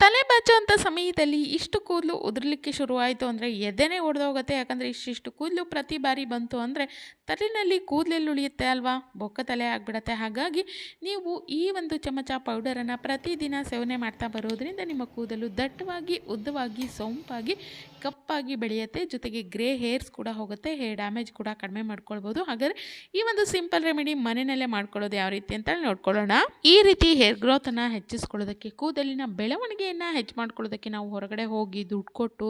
ತಲೆ ಬಾಚುವಂಥ ಸಮಯದಲ್ಲಿ ಇಷ್ಟು ಕೂದಲು ಉದುರಲಿಕ್ಕೆ ಶುರುವಾಯಿತು ಅಂದರೆ ಎದೆನೇ ಒಡೆದೋಗುತ್ತೆ. ಯಾಕಂದರೆ ಇಷ್ಟಿಷ್ಟು ಕೂದಲು ಪ್ರತಿ ಬಾರಿ ಬಂತು ಅಂದರೆ ತಲೆಯಲ್ಲಿ ಕೂದಲೆಲ್ಲಿ ಉಳಿಯುತ್ತೆ ಅಲ್ವಾ, ಬೊಕ್ಕ ತಲೆ ಆಗಿಬಿಡತ್ತೆ. ಹಾಗಾಗಿ ನೀವು ಈ ಒಂದು ಚಮಚ ಪೌಡರನ್ನು ಪ್ರತಿದಿನ ಸೇವನೆ ಮಾಡ್ತಾ ಬರೋದ್ರಿಂದ ನಿಮ್ಮ ಕೂದಲು ದಟ್ಟವಾಗಿ, ಉದ್ದವಾಗಿ, ಸೊಂಪಾಗಿ, ಕಪ್ಪಾಗಿ ಬೆಳೆಯುತ್ತೆ. ಜೊತೆಗೆ ಗ್ರೇ ಹೇರ್ಸ್ ಕೂಡ ಹೋಗುತ್ತೆ, ಹೇರ್ ಡ್ಯಾಮೇಜ್ ಕೂಡ ಕಡಿಮೆ ಮಾಡ್ಕೊಳ್ಬೋದು. ಹಾಗಾದರೆ ಈ ಒಂದು ಸಿಂಪಲ್ ರೆಮಿಡಿ ಮನೆಯಲ್ಲೇ ಮಾಡ್ಕೊಳ್ಳೋದು ಯಾವ ರೀತಿ ಅಂತ ನೋಡ್ಕೊಳ್ಳೋಣ. ಈ ರೀತಿ ಹೇರ್ ಗ್ರೋತನ್ನು ಹೆಚ್ಚಿಸ್ಕೊಳ್ಳೋದಕ್ಕೆ, ಕೂದಲಿನ ಬೆಳವಣಿಗೆಯನ್ನು ಹೆಚ್ಚು ಮಾಡ್ಕೊಳ್ಳೋದಕ್ಕೆ ನಾವು ಹೊರಗಡೆ ಹೋಗಿ ದುಡ್ಡು ಕೊಟ್ಟು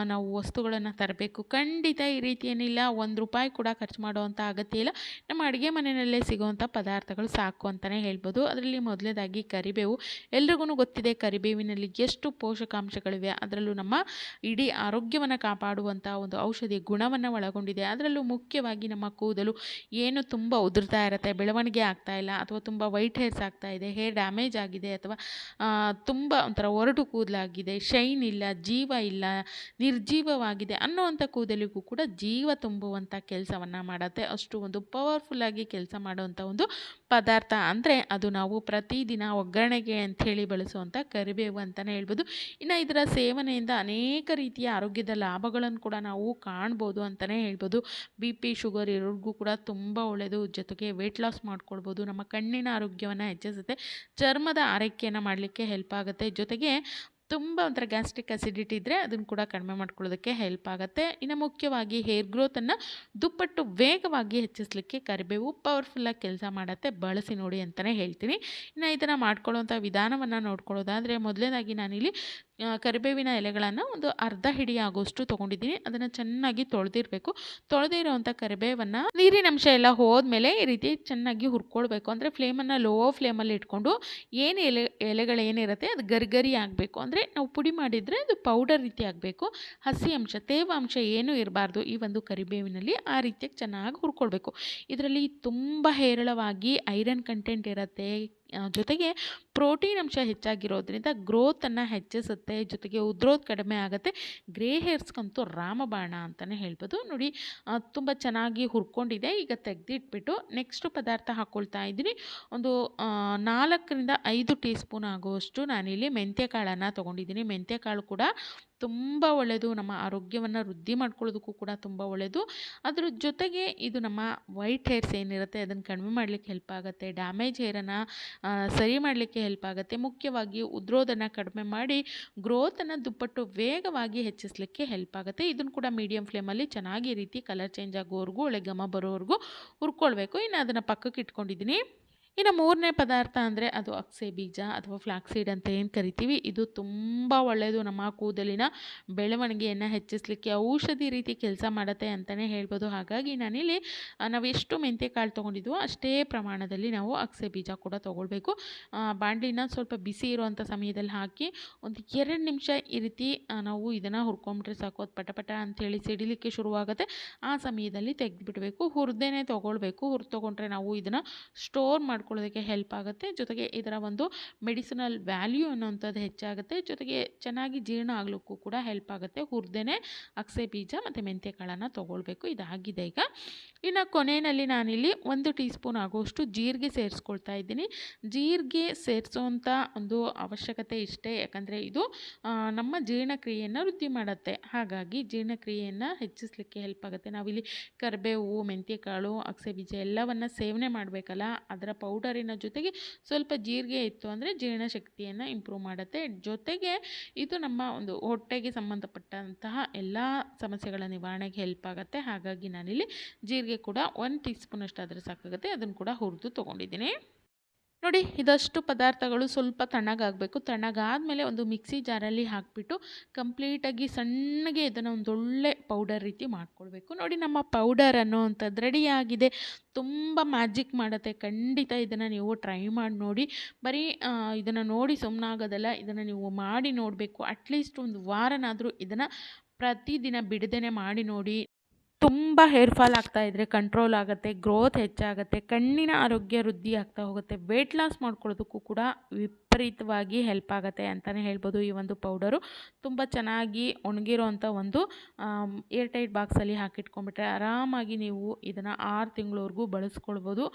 ನಾವು ವಸ್ತುಗಳನ್ನು ತರಬೇಕು ಖಂಡಿತ ಈ ರೀತಿ ಏನಿಲ್ಲ. ₹1 ಕೂಡ ಖರ್ಚು ಮಾಡುವಂಥ ಅಗತ್ಯ ಇಲ್ಲ. ನಮ್ಮ ಅಡುಗೆ ಮನೆಯಲ್ಲೇ ಸಿಗುವಂಥ ಪದಾರ್ಥಗಳು ಸಾಕು ಅಂತಲೇ ಹೇಳ್ಬೋದು. ಅದರಲ್ಲಿ ಮೊದಲನೇದಾಗಿ ಕರಿಬೇವು. ಎಲ್ರಿಗೂ ಗೊತ್ತಿದೆ ಕರಿಬೇವಿನಲ್ಲಿ ಎಷ್ಟು ಪೋಷಕಾಂಶಗಳಿವೆ. ಅದರಲ್ಲೂ ನಮ್ಮ ಇಡೀ ಆರೋಗ್ಯವನ್ನು ಕಾಪಾಡುವಂಥ ಒಂದು ಔಷಧಿ ಗುಣವನ್ನು ಒಳಗೊಂಡಿದೆ. ಅದರಲ್ಲೂ ಮುಖ್ಯವಾಗಿ ನಮ್ಮ ಕೂದಲು ಏನು ತುಂಬ ಉದುರ್ತಾ ಇರುತ್ತೆ, ಬೆಳವಣಿಗೆ ಆಗ್ತಾ ಇಲ್ಲ, ಅಥವಾ ತುಂಬ ವೈಟ್ ಹೇರ್ಸ್ ಆಗ್ತಾ ಇದೆ, ಹೇರ್ ಡ್ಯಾಮೇಜ್ ಆಗಿದೆ, ಅಥವಾ ತುಂಬ ಒಂಥರ ಒರಟು ಕೂದಲಾಗಿದೆ, ಶೈನ್ ಇಲ್ಲ, ಜೀವ ಇಲ್ಲ, ನಿರ್ಜೀವವಾಗಿದೆ ಅನ್ನುವಂಥ ಕೂದಲಿಗೂ ಕೂಡ ಜೀವ ತುಂಬುವಂಥ ಕೆಲಸವನ್ನು ಮಾಡುತ್ತೆ. ಅಷ್ಟು ಒಂದು ಪವರ್ಫುಲ್ಲಾಗಿ ಕೆಲಸ ಮಾಡುವಂಥ ಒಂದು ಪದಾರ್ಥ ಅಂದರೆ ಅದು ನಾವು ಪ್ರತಿದಿನ ಒಗ್ಗರಣೆಗೆ ಅಂಥೇಳಿ ಬಳಸುವಂಥ ಕರಿಬೇವು ಅಂತಲೇ ಹೇಳ್ಬೋದು. ಇನ್ನು ಇದರ ಸೇವನೆಯಿಂದ ಅನೇಕ ರೀತಿಯ ಆರೋಗ್ಯದ ಲಾಭಗಳನ್ನು ಕೂಡ ನಾವು ಕಾಣ್ಬೋದು ಅಂತಲೇ ಹೇಳ್ಬೋದು. BP ಶುಗರ್ ಇರೋರಿಗೂ ಕೂಡ ತುಂಬ ಒಳ್ಳೆಯದು. ಜೊತೆಗೆ ವೆಯ್ಟ್ ಲಾಸ್ ಮಾಡ್ಕೊಳ್ಬೋದು. ನಮ್ಮ ಕಣ್ಣಿನ ಆರೋಗ್ಯವನ್ನು ಹೆಚ್ಚಿಸುತ್ತೆ, ಚರ್ಮದ ಆರೈಕೆಯನ್ನು ಮಾಡಲಿಕ್ಕೆ ಹೆಲ್ಪ್ ಆಗುತ್ತೆ. ಜೊತೆಗೆ ತುಂಬ ಒಂಥರ ಗ್ಯಾಸ್ಟ್ರಿಕ್ ಅಸಿಡಿಟಿ ಇದ್ದರೆ ಅದನ್ನು ಕೂಡ ಕಡಿಮೆ ಮಾಡ್ಕೊಳ್ಳೋದಕ್ಕೆ ಹೆಲ್ಪ್ ಆಗುತ್ತೆ. ಇನ್ನು ಮುಖ್ಯವಾಗಿ ಹೇರ್ ಗ್ರೋತನ್ನು ದುಪ್ಪಟ್ಟು ವೇಗವಾಗಿ ಹೆಚ್ಚಿಸಲಿಕ್ಕೆ ಕರಿಬೇವು ಪವರ್ಫುಲ್ಲಾಗಿ ಕೆಲಸ ಮಾಡುತ್ತೆ. ಬಳಸಿ ನೋಡಿ ಅಂತಲೇ ಹೇಳ್ತೀನಿ. ಇನ್ನು ಇದನ್ನು ಮಾಡ್ಕೊಳ್ಳೋವಂಥ ವಿಧಾನವನ್ನು ನೋಡ್ಕೊಳ್ಳೋದಾದರೆ, ಮೊದಲನೇದಾಗಿ ನಾನಿಲ್ಲಿ ಕರಿಬೇವಿನ ಎಲೆಗಳನ್ನು ಒಂದು ಅರ್ಧ ಹಿಡಿ ಆಗೋಷ್ಟು ತೊಗೊಂಡಿದ್ದೀನಿ. ಅದನ್ನು ಚೆನ್ನಾಗಿ ತೊಳೆದಿರಬೇಕು. ತೊಳೆದಿರೋವಂಥ ಕರಿಬೇವನ್ನು ನೀರಿನಂಶ ಎಲ್ಲ ಹೋದ್ಮೇಲೆ ಈ ರೀತಿ ಚೆನ್ನಾಗಿ ಹುರ್ಕೊಳ್ಬೇಕು. ಅಂದರೆ ಫ್ಲೇಮನ್ನು ಲೋ ಫ್ಲೇಮಲ್ಲಿ ಇಟ್ಕೊಂಡು ಏನು ಎಲೆಗಳೇನಿರುತ್ತೆ ಅದು ಗರಿ ಆಗಬೇಕು. ಅಂದರೆ ನಾವು ಪುಡಿ ಮಾಡಿದರೆ ಅದು ಪೌಡರ್ ರೀತಿ ಆಗಬೇಕು. ಹಸಿ ಅಂಶ, ತೇವಾಂಶ ಏನೂ ಇರಬಾರ್ದು ಈ ಒಂದು ಕರಿಬೇವಿನಲ್ಲಿ. ಆ ರೀತಿಯಾಗಿ ಚೆನ್ನಾಗಿ ಹುರ್ಕೊಳ್ಬೇಕು. ಇದರಲ್ಲಿ ತುಂಬ ಹೇರಳವಾಗಿ ಐರನ್ ಕಂಟೆಂಟ್ ಇರುತ್ತೆ. ಜೊತೆಗೆ ಪ್ರೋಟೀನ್ ಅಂಶ ಹೆಚ್ಚಾಗಿರೋದ್ರಿಂದ ಗ್ರೋತನ್ನು ಹೆಚ್ಚಿಸುತ್ತೆ. ಜೊತೆಗೆ ಉದ್ರೋದು ಕಡಿಮೆ ಆಗುತ್ತೆ. ಗ್ರೇ ಹೇರ್ಸ್ಗಂತೂ ರಾಮಬಾಣ ಅಂತಲೇ ಹೇಳ್ಬೋದು. ನೋಡಿ ತುಂಬ ಚೆನ್ನಾಗಿ ಹುರ್ಕೊಂಡಿದೆ. ಈಗ ತೆಗೆದಿಟ್ಬಿಟ್ಟು ನೆಕ್ಸ್ಟ್ ಪದಾರ್ಥ ಹಾಕ್ಕೊಳ್ತಾ ಇದ್ದೀನಿ. ಒಂದು 4-5 ಟೀ ಸ್ಪೂನ್ ಆಗುವಷ್ಟು ನಾನಿಲ್ಲಿ ಮೆಂತ್ಯ ಕಾಳನ್ನು ತೊಗೊಂಡಿದ್ದೀನಿ. ಮೆಂತ್ಯ ಕಾಳು ಕೂಡ ತುಂಬ ಒಳ್ಳೆಯದು. ನಮ್ಮ ಆರೋಗ್ಯವನ್ನು ವೃದ್ಧಿ ಮಾಡ್ಕೊಳ್ಳೋದಕ್ಕೂ ಕೂಡ ತುಂಬ ಒಳ್ಳೆಯದು. ಅದ್ರ ಜೊತೆಗೆ ಇದು ನಮ್ಮ ವೈಟ್ ಹೇರ್ಸ್ ಏನಿರುತ್ತೆ ಅದನ್ನು ಕಡಿಮೆ ಮಾಡಲಿಕ್ಕೆ ಹೆಲ್ಪ್ ಆಗುತ್ತೆ. ಡ್ಯಾಮೇಜ್ ಹೇರನ್ನು ಸರಿ ಮಾಡಲಿಕ್ಕೆ ಹೆಲ್ಪ್ ಆಗುತ್ತೆ. ಮುಖ್ಯವಾಗಿ ಉದ್ರೋದನ್ನು ಕಡಿಮೆ ಮಾಡಿ ಗ್ರೋತನ್ನು ದುಪ್ಪಟ್ಟು ವೇಗವಾಗಿ ಹೆಚ್ಚಿಸಲಿಕ್ಕೆ ಹೆಲ್ಪ್ ಆಗುತ್ತೆ. ಇದನ್ನು ಕೂಡ ಮೀಡಿಯಮ್ ಫ್ಲೇಮಲ್ಲಿ ಚೆನ್ನಾಗಿ ಈ ರೀತಿ ಕಲರ್ ಚೇಂಜ್ ಆಗೋವರೆಗೂ, ಒಳ್ಳೆ ಘಮ ಬರೋವರೆಗೂ ಹುರ್ಕೊಳ್ಬೇಕು. ಇನ್ನು ಅದನ್ನು ಪಕ್ಕಕ್ಕೆ ಇಟ್ಕೊಂಡಿದ್ದೀನಿ. ಇನ್ನು ಮೂರನೇ ಪದಾರ್ಥ ಅಂದರೆ ಅದು ಅಗಸೆ ಬೀಜ ಅಥವಾ ಫ್ಲಾಕ್ಸೀಡ್ ಅಂತ ಏನು ಕರಿತೀವಿ. ಇದು ತುಂಬ ಒಳ್ಳೆಯದು. ನಮ್ಮ ಕೂದಲಿನ ಬೆಳವಣಿಗೆಯನ್ನು ಹೆಚ್ಚಿಸಲಿಕ್ಕೆ ಔಷಧಿ ರೀತಿ ಕೆಲಸ ಮಾಡುತ್ತೆ ಅಂತಲೇ ಹೇಳ್ಬೋದು. ಹಾಗಾಗಿ ನಾನಿಲ್ಲಿ ನಾವು ಎಷ್ಟು ಮೆಂತ್ಯ ಕಾಳು ತೊಗೊಂಡಿದ್ವೋ ಅಷ್ಟೇ ಪ್ರಮಾಣದಲ್ಲಿ ನಾವು ಅಗಸೆ ಬೀಜ ಕೂಡ ತೊಗೊಳ್ಬೇಕು. ಬಾಣಲಿನ ಸ್ವಲ್ಪ ಬಿಸಿ ಇರುವಂಥ ಸಮಯದಲ್ಲಿ ಹಾಕಿ ಒಂದು 2 ನಿಮಿಷ ಈ ರೀತಿ ನಾವು ಇದನ್ನು ಹುರ್ಕೊಂಡ್ಬಿಟ್ರೆ ಸಾಕು. ಅದು ಪಟ ಅಂಥೇಳಿ ಸಿಡಿಲಿಕ್ಕೆ ಶುರುವಾಗುತ್ತೆ. ಆ ಸಮಯದಲ್ಲಿ ತೆಗೆದುಬಿಡಬೇಕು. ಹುರಿದೇನೆ ತೊಗೊಳ್ಬೇಕು. ಹುರಿದು ತೊಗೊಂಡ್ರೆ ನಾವು ಇದನ್ನು ಸ್ಟೋರ್ ಮಾಡ್ಕೊಳ್ಳೋದಕ್ಕೆ ಹೆಲ್ಪ್ ಆಗುತ್ತೆ. ಜೊತೆಗೆ ಇದರ ಒಂದು ಮೆಡಿಸಿನಲ್ ವ್ಯಾಲ್ಯೂ ಅನ್ನೋಂಥದ್ದು ಹೆಚ್ಚಾಗುತ್ತೆ. ಜೊತೆಗೆ ಚೆನ್ನಾಗಿ ಜೀರ್ಣ ಆಗಲಿಕ್ಕೂ ಕೂಡ ಹೆಲ್ಪ್ ಆಗುತ್ತೆ. ಹುರಿದೇನೆ ಅಗಸೆ ಬೀಜ ಮತ್ತು ಮೆಂತ್ಯ ಕಾಳನ್ನು ತೊಗೊಳ್ಬೇಕು. ಇದಾಗಿದೆ. ಈಗ ಇನ್ನು ಕೊನೆಯಲ್ಲಿ ನಾನಿಲ್ಲಿ 1 ಟೀ ಸ್ಪೂನ್ ಆಗುವಷ್ಟು ಜೀರಿಗೆ ಸೇರಿಸ್ಕೊಳ್ತಾ ಇದ್ದೀನಿ. ಜೀರಿಗೆ ಸೇರಿಸೋವಂಥ ಒಂದು ಅವಶ್ಯಕತೆ ಇಷ್ಟೇ. ಯಾಕಂದರೆ ಇದು ನಮ್ಮ ಜೀರ್ಣಕ್ರಿಯೆಯನ್ನು ವೃದ್ಧಿ ಮಾಡುತ್ತೆ. ಹಾಗಾಗಿ ಜೀರ್ಣಕ್ರಿಯೆಯನ್ನು ಹೆಚ್ಚಿಸಲಿಕ್ಕೆ ಹೆಲ್ಪ್ ಆಗುತ್ತೆ. ನಾವಿಲ್ಲಿ ಕರಿಬೇವು, ಮೆಂತ್ಯ ಕಾಳು, ಅಗಸೆ ಬೀಜ ಎಲ್ಲವನ್ನು ಸೇವನೆ ಮಾಡಬೇಕಲ್ಲ, ಅದರ ಪೌಡರಿನ ಜೊತೆಗೆ ಸ್ವಲ್ಪ ಜೀರಿಗೆ ಇತ್ತು ಅಂದರೆ ಜೀರ್ಣಶಕ್ತಿಯನ್ನು ಇಂಪ್ರೂವ್ ಮಾಡುತ್ತೆ. ಜೊತೆಗೆ ಇದು ನಮ್ಮ ಒಂದು ಹೊಟ್ಟೆಗೆ ಸಂಬಂಧಪಟ್ಟಂತಹ ಎಲ್ಲ ಸಮಸ್ಯೆಗಳ ನಿವಾರಣೆಗೆ ಹೆಲ್ಪ್ ಆಗುತ್ತೆ. ಹಾಗಾಗಿ ನಾನಿಲ್ಲಿ ಜೀರಿಗೆ ಕೂಡ 1 ಟೀ ಸ್ಪೂನ್ ಅಷ್ಟಾದರೆ ಸಾಕಾಗುತ್ತೆ. ಅದನ್ನು ಕೂಡ ಹುರಿದು ತೊಗೊಂಡಿದ್ದೀನಿ. ನೋಡಿ, ಇದಷ್ಟು ಪದಾರ್ಥಗಳು ಸ್ವಲ್ಪ ತಣ್ಣಗಾಗಬೇಕು. ತಣ್ಣಗಾದಮೇಲೆ ಒಂದು ಮಿಕ್ಸಿ ಜಾರಲ್ಲಿ ಹಾಕಿಬಿಟ್ಟು ಕಂಪ್ಲೀಟಾಗಿ ಸಣ್ಣಗೆ ಇದನ್ನು ಒಂದೊಳ್ಳೆ ಪೌಡರ್ ರೀತಿ ಮಾಡ್ಕೊಳ್ಬೇಕು. ನೋಡಿ, ನಮ್ಮ ಪೌಡರ್ ಅನ್ನೋವಂಥದ್ದು ರೆಡಿಯಾಗಿದೆ. ತುಂಬ ಮ್ಯಾಜಿಕ್ ಮಾಡುತ್ತೆ. ಖಂಡಿತ ಇದನ್ನು ನೀವು ಟ್ರೈ ಮಾಡಿ ನೋಡಿ. ಬರೀ ಇದನ್ನು ನೋಡಿ ಸುಮ್ಮನಾಗೋದಲ್ಲ, ಇದನ್ನು ನೀವು ಮಾಡಿ ನೋಡಬೇಕು. ಅಟ್ಲೀಸ್ಟ್ ಒಂದು ವಾರನಾದರೂ ಇದನ್ನು ಪ್ರತಿದಿನ ಬಿಡದೇ ಮಾಡಿ ನೋಡಿ. ತುಂಬ ಹೇರ್ ಫಾಲ್ ಆಗ್ತಾ ಇದ್ದರೆ ಕಂಟ್ರೋಲ್ ಆಗುತ್ತೆ, ಗ್ರೋತ್ ಹೆಚ್ಚಾಗುತ್ತೆ, ಕಣ್ಣಿನ ಆರೋಗ್ಯ ವೃದ್ಧಿ ಆಗ್ತಾ ಹೋಗುತ್ತೆ. ವೆಯ್ಟ್ ಲಾಸ್ ಮಾಡ್ಕೊಳ್ಳೋದಕ್ಕೂ ಕೂಡ ವಿಪರೀತವಾಗಿ ಹೆಲ್ಪ್ ಆಗುತ್ತೆ ಅಂತಲೇ ಹೇಳ್ಬೋದು. ಈ ಒಂದು ಪೌಡರು ತುಂಬ ಚೆನ್ನಾಗಿ ಒಣಗಿರೋ ಅಂಥ ಒಂದು ಏರ್ ಟೈಟ್ ಬಾಕ್ಸಲ್ಲಿ ಹಾಕಿಟ್ಕೊಂಡ್ಬಿಟ್ರೆ ಆರಾಮಾಗಿ ನೀವು ಇದನ್ನು 6 ತಿಂಗಳವರೆಗೂ ಬಳಸ್ಕೊಳ್ಬೋದು.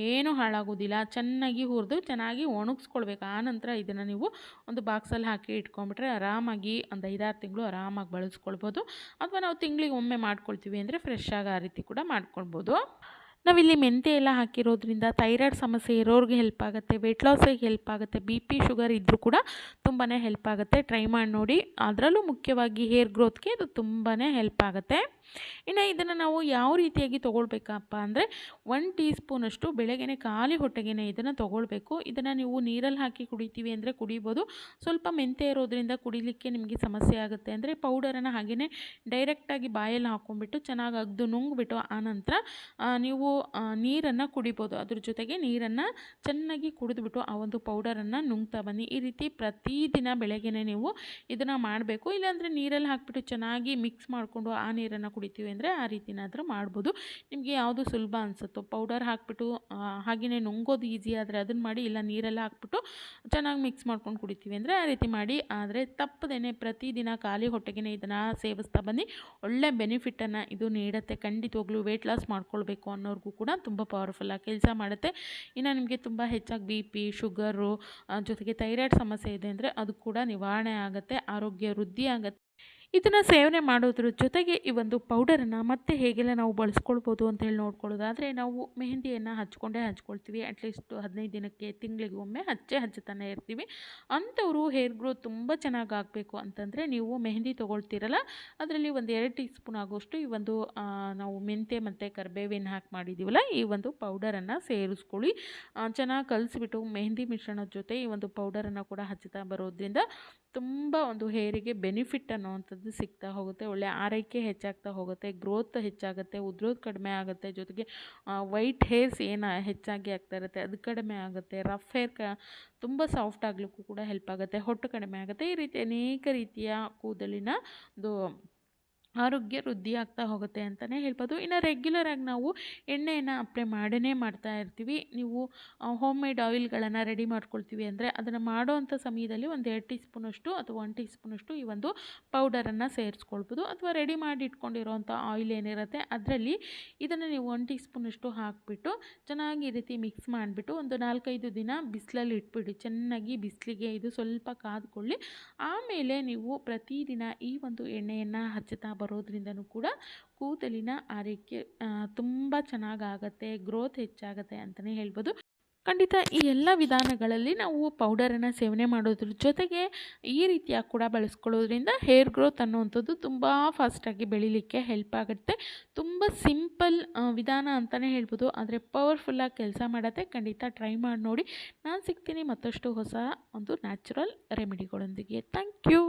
ಏನೂ ಹಾಳಾಗೋದಿಲ್ಲ. ಚೆನ್ನಾಗಿ ಹುರಿದು ಚೆನ್ನಾಗಿ ಒಣಗಿಸ್ಕೊಳ್ಬೇಕು. ಆನಂತರ ಇದನ್ನು ನೀವು ಒಂದು ಬಾಕ್ಸಲ್ಲಿ ಹಾಕಿ ಇಟ್ಕೊಂಡ್ಬಿಟ್ರೆ ಆರಾಮಾಗಿ ಒಂದು 5-6 ತಿಂಗಳು ಆರಾಮಾಗಿ ಬಳಸ್ಕೊಳ್ಬೋದು. ಅಥವಾ ನಾವು ತಿಂಗಳಿಗೆ ಒಮ್ಮೆ ಮಾಡ್ಕೊಳ್ತೀವಿ ಅಂದರೆ ಫ್ರೆಶ್ ಆಗಿ ಆ ರೀತಿ ಕೂಡ ಮಾಡ್ಕೊಳ್ಬೋದು. ನಾವಿಲ್ಲಿ ಮೆಂತ್ಯ ಎಲ್ಲ ಹಾಕಿರೋದ್ರಿಂದ ಥೈರಾಯ್ಡ್ ಸಮಸ್ಯೆ ಇರೋರಿಗೆ ಹೆಲ್ಪ್ ಆಗುತ್ತೆ, ವೆಯ್ಟ್ ಲಾಸಿಗೆ ಹೆಲ್ಪ್ ಆಗುತ್ತೆ, ಬಿ ಪಿ ಶುಗರ್ ಇದ್ದರೂ ಕೂಡ ತುಂಬಾ ಹೆಲ್ಪ್ ಆಗುತ್ತೆ. ಟ್ರೈ ಮಾಡಿ ನೋಡಿ. ಅದರಲ್ಲೂ ಮುಖ್ಯವಾಗಿ ಹೇರ್ ಗ್ರೋತ್ಗೆ ಇದು ತುಂಬಾ ಹೆಲ್ಪ್ ಆಗುತ್ತೆ. ಇನ್ನು ಇದನ್ನು ನಾವು ಯಾವ ರೀತಿಯಾಗಿ ತೊಗೊಳ್ಬೇಕಪ್ಪ ಅಂದರೆ 1 ಟೀ ಸ್ಪೂನಷ್ಟು ಬೆಳಗ್ಗೆ ಖಾಲಿ ಹೊಟ್ಟೆಗೆ ಇದನ್ನು ತೊಗೊಳ್ಬೇಕು. ಇದನ್ನು ನೀವು ನೀರಲ್ಲಿ ಹಾಕಿ ಕುಡಿತೀವಿ ಅಂದರೆ ಕುಡಿಬೋದು. ಸ್ವಲ್ಪ ಮೆಂತ್ಯ ಇರೋದ್ರಿಂದ ಕುಡಿಲಿಕ್ಕೆ ನಿಮಗೆ ಸಮಸ್ಯೆ ಆಗುತ್ತೆ ಅಂದರೆ ಪೌಡರನ್ನು ಹಾಗೆಯೇ ಡೈರೆಕ್ಟಾಗಿ ಬಾಯಲ್ಲಿ ಹಾಕ್ಕೊಂಡ್ಬಿಟ್ಟು ಚೆನ್ನಾಗಿ ಅಗ್ದು ನುಂಗ್ಬಿಟ್ಟು ಆನಂತರ ನೀವು ನೀರನ್ನು ಕುಡಿಬೋದು. ಅದ್ರ ಜೊತೆಗೆ ನೀರನ್ನು ಚೆನ್ನಾಗಿ ಕುಡಿದ್ಬಿಟ್ಟು ಆ ಒಂದು ಪೌಡರನ್ನು ನುಂಗ್ತಾ ಬನ್ನಿ. ಈ ರೀತಿ ಪ್ರತಿದಿನ ಬೆಳಗ್ಗೆ ನೀವು ಇದನ್ನು ಮಾಡಬೇಕು. ಇಲ್ಲಾಂದರೆ ನೀರಲ್ಲಿ ಹಾಕಿಬಿಟ್ಟು ಚೆನ್ನಾಗಿ ಮಿಕ್ಸ್ ಮಾಡಿಕೊಂಡು ಆ ನೀರನ್ನು ಕುಡಿತೀವಿ ಅಂದರೆ ಆ ರೀತಿನಾದರೂ ಮಾಡ್ಬೋದು. ನಿಮಗೆ ಯಾವುದು ಸುಲಭ ಅನಿಸುತ್ತೋ ಪೌಡರ್ ಹಾಕಿಬಿಟ್ಟು ಹಾಗೆಯೇ ನುಂಗೋದು ಈಸಿ ಆದರೆ ಅದನ್ನು ಮಾಡಿ, ಇಲ್ಲ ನೀರೆಲ್ಲ ಹಾಕ್ಬಿಟ್ಟು ಚೆನ್ನಾಗಿ ಮಿಕ್ಸ್ ಮಾಡ್ಕೊಂಡು ಕುಡಿತೀವಿ ಅಂದರೆ ಆ ರೀತಿ ಮಾಡಿ. ಆದರೆ ತಪ್ಪದೇನೆ ಪ್ರತಿದಿನ ಖಾಲಿ ಹೊಟ್ಟೆಗೆ ಇದನ್ನು ಸೇವಿಸ್ತಾ ಬನ್ನಿ. ಒಳ್ಳೆ ಬೆನಿಫಿಟನ್ನು ಇದು ನೀಡುತ್ತೆ. ಖಂಡಿತವಾಗ್ಲೂ ವೆಯ್ಟ್ ಲಾಸ್ ಮಾಡ್ಕೊಳ್ಬೇಕು ಅನ್ನೋರಿಗೂ ಕೂಡ ತುಂಬ ಪವರ್ಫುಲ್ಲಾಗಿ ಕೆಲಸ ಮಾಡುತ್ತೆ. ಇನ್ನು ನಿಮಗೆ ತುಂಬ ಹೆಚ್ಚಾಗಿ ಬಿ ಪಿ ಶುಗರು ಜೊತೆಗೆ ಥೈರಾಯ್ಡ್ ಸಮಸ್ಯೆ ಇದೆ ಅಂದರೆ ಅದು ಕೂಡ ನಿವಾರಣೆ ಆಗುತ್ತೆ, ಆರೋಗ್ಯ ವೃದ್ಧಿ ಆಗುತ್ತೆ. ಇದನ್ನು ಸೇವನೆ ಮಾಡೋದ್ರ ಜೊತೆಗೆ ಈ ಒಂದು ಪೌಡರನ್ನು ಮತ್ತೆ ಹೇಗೆಲ್ಲ ನಾವು ಬಳಸ್ಕೊಳ್ಬೋದು ಅಂತೇಳಿ ನೋಡ್ಕೊಳ್ಳೋದಾದರೆ, ನಾವು ಮೆಹಂದಿಯನ್ನು ಹಚ್ಕೊಳ್ತೀವಿ. ಅಟ್ಲೀಸ್ಟ್ 15 ದಿನಕ್ಕೆ ತಿಂಗಳಿಗೆ ಒಮ್ಮೆ ಹಚ್ಚತಾನೆ ಇರ್ತೀವಿ. ಅಂಥವರು ಹೇರ್ ಗ್ರೋತ್ ತುಂಬ ಚೆನ್ನಾಗಿ ಆಗಬೇಕು ಅಂತಂದರೆ ನೀವು ಮೆಹಂದಿ ತೊಗೊಳ್ತೀರಲ್ಲ ಅದರಲ್ಲಿ ಒಂದು 2 ಟೀ ಸ್ಪೂನ್ ಆಗೋಷ್ಟು ಈ ಒಂದು ನಾವು ಮೆಂತ್ಯ ಮತ್ತು ಕರಿಬೇವಿನ ಹಾಕಿ ಮಾಡಿದ್ದೀವಲ್ಲ ಈ ಒಂದು ಪೌಡರನ್ನು ಸೇರಿಸ್ಕೊಳ್ಳಿ. ಚೆನ್ನಾಗಿ ಕಲಿಸ್ಬಿಟ್ಟು ಮೆಹಂದಿ ಮಿಶ್ರಣದ ಜೊತೆ ಈ ಒಂದು ಪೌಡರನ್ನು ಕೂಡ ಹಚ್ಚುತ್ತಾ ಬರೋದ್ರಿಂದ ತುಂಬ ಒಂದು ಹೇರಿಗೆ ಬೆನಿಫಿಟ್ ಅನ್ನೋವಂಥದ್ದು ಸಿಗ್ತಾ ಹೋಗುತ್ತೆ. ಒಳ್ಳೆ ಆರೈಕೆ ಹೆಚ್ಚಾಗ್ತಾ ಹೋಗುತ್ತೆ, ಗ್ರೋತ್ ಹೆಚ್ಚಾಗುತ್ತೆ, ಉದುರೋದು ಕಡಿಮೆ ಆಗುತ್ತೆ, ಜೊತೆಗೆ ವೈಟ್ ಹೇರ್ಸ್ ಏನು ಹೆಚ್ಚಾಗಿ ಆಗ್ತಾ ಇರುತ್ತೆ ಅದು ಕಡಿಮೆ ಆಗುತ್ತೆ, ರಫ್ ಹೇರ್ ತುಂಬ ಸಾಫ್ಟ್ ಆಗಲಿಕ್ಕೂ ಕೂಡ ಹೆಲ್ಪ್ ಆಗುತ್ತೆ, ಹೊಟ್ಟು ಕಡಿಮೆ ಆಗುತ್ತೆ. ಈ ರೀತಿ ಅನೇಕ ರೀತಿಯ ಕೂದಲಿನ ಒಂದು ಆರೋಗ್ಯ ವೃದ್ಧಿ ಆಗ್ತಾ ಹೋಗುತ್ತೆ ಅಂತಲೇ ಹೇಳ್ಬೋದು. ಇನ್ನು ರೆಗ್ಯುಲರಾಗಿ ನಾವು ಎಣ್ಣೆಯನ್ನು ಅಪ್ಲೈ ಮಾಡ್ತಾ ಇರ್ತೀವಿ. ನೀವು ಹೋಮ್ ಮೇಡ್ ಆಯಿಲ್ಗಳನ್ನು ರೆಡಿ ಮಾಡ್ಕೊಳ್ತೀವಿ ಅಂದರೆ ಅದನ್ನು ಮಾಡೋವಂಥ ಸಮಯದಲ್ಲಿ ಒಂದು 2 ಟೀ ಸ್ಪೂನಷ್ಟು ಅಥವಾ 1 ಟೀ ಸ್ಪೂನಷ್ಟು ಈ ಒಂದು ಪೌಡರನ್ನು ಸೇರಿಸ್ಕೊಳ್ಬೋದು. ಅಥವಾ ರೆಡಿ ಮಾಡಿ ಇಟ್ಕೊಂಡಿರೋವಂಥ ಆಯಿಲ್ ಏನಿರುತ್ತೆ ಅದರಲ್ಲಿ ಇದನ್ನು ನೀವು 1 ಟೀ ಸ್ಪೂನಷ್ಟು ಹಾಕಿಬಿಟ್ಟು ಚೆನ್ನಾಗಿ ಈ ರೀತಿ ಮಿಕ್ಸ್ ಮಾಡಿಬಿಟ್ಟು ಒಂದು 4-5 ದಿನ ಬಿಸಿಲಲ್ಲಿ ಇಟ್ಬಿಡಿ. ಚೆನ್ನಾಗಿ ಬಿಸಿಲಿಗೆ ಇದು ಸ್ವಲ್ಪ ಕಾದ್ಕೊಳ್ಳಿ. ಆಮೇಲೆ ನೀವು ಪ್ರತಿದಿನ ಈ ಒಂದು ಎಣ್ಣೆಯನ್ನು ಹಚ್ಚುತ್ತಾ ಬರೋದ್ರಿಂದನೂ ಕೂಡ ಕೂದಲಿನ ಆರೈಕೆ ತುಂಬ ಚೆನ್ನಾಗಾಗತ್ತೆ, ಗ್ರೋತ್ ಹೆಚ್ಚಾಗುತ್ತೆ ಅಂತಲೇ ಹೇಳ್ಬೋದು. ಖಂಡಿತ ಈ ಎಲ್ಲ ವಿಧಾನಗಳಲ್ಲಿ ನಾವು ಪೌಡರನ್ನು ಸೇವನೆ ಮಾಡೋದ್ರ ಜೊತೆಗೆ ಈ ರೀತಿಯಾಗಿ ಕೂಡ ಬಳಸ್ಕೊಳ್ಳೋದ್ರಿಂದ ಹೇರ್ ಗ್ರೋತ್ ಅನ್ನುವಂಥದ್ದು ತುಂಬ ಫಾಸ್ಟಾಗಿ ಬೆಳೀಲಿಕ್ಕೆ ಹೆಲ್ಪ್ ಆಗುತ್ತೆ. ತುಂಬ ಸಿಂಪಲ್ ವಿಧಾನ ಅಂತಲೇ ಹೇಳ್ಬೋದು, ಆದರೆ ಪವರ್ಫುಲ್ಲಾಗಿ ಕೆಲಸ ಮಾಡುತ್ತೆ. ಖಂಡಿತ ಟ್ರೈ ಮಾಡಿ ನೋಡಿ. ನಾನು ಸಿಗ್ತೀನಿ ಮತ್ತಷ್ಟು ಹೊಸ ಒಂದು ನ್ಯಾಚುರಲ್ ರೆಮಿಡಿಗಳೊಂದಿಗೆ. Thank you.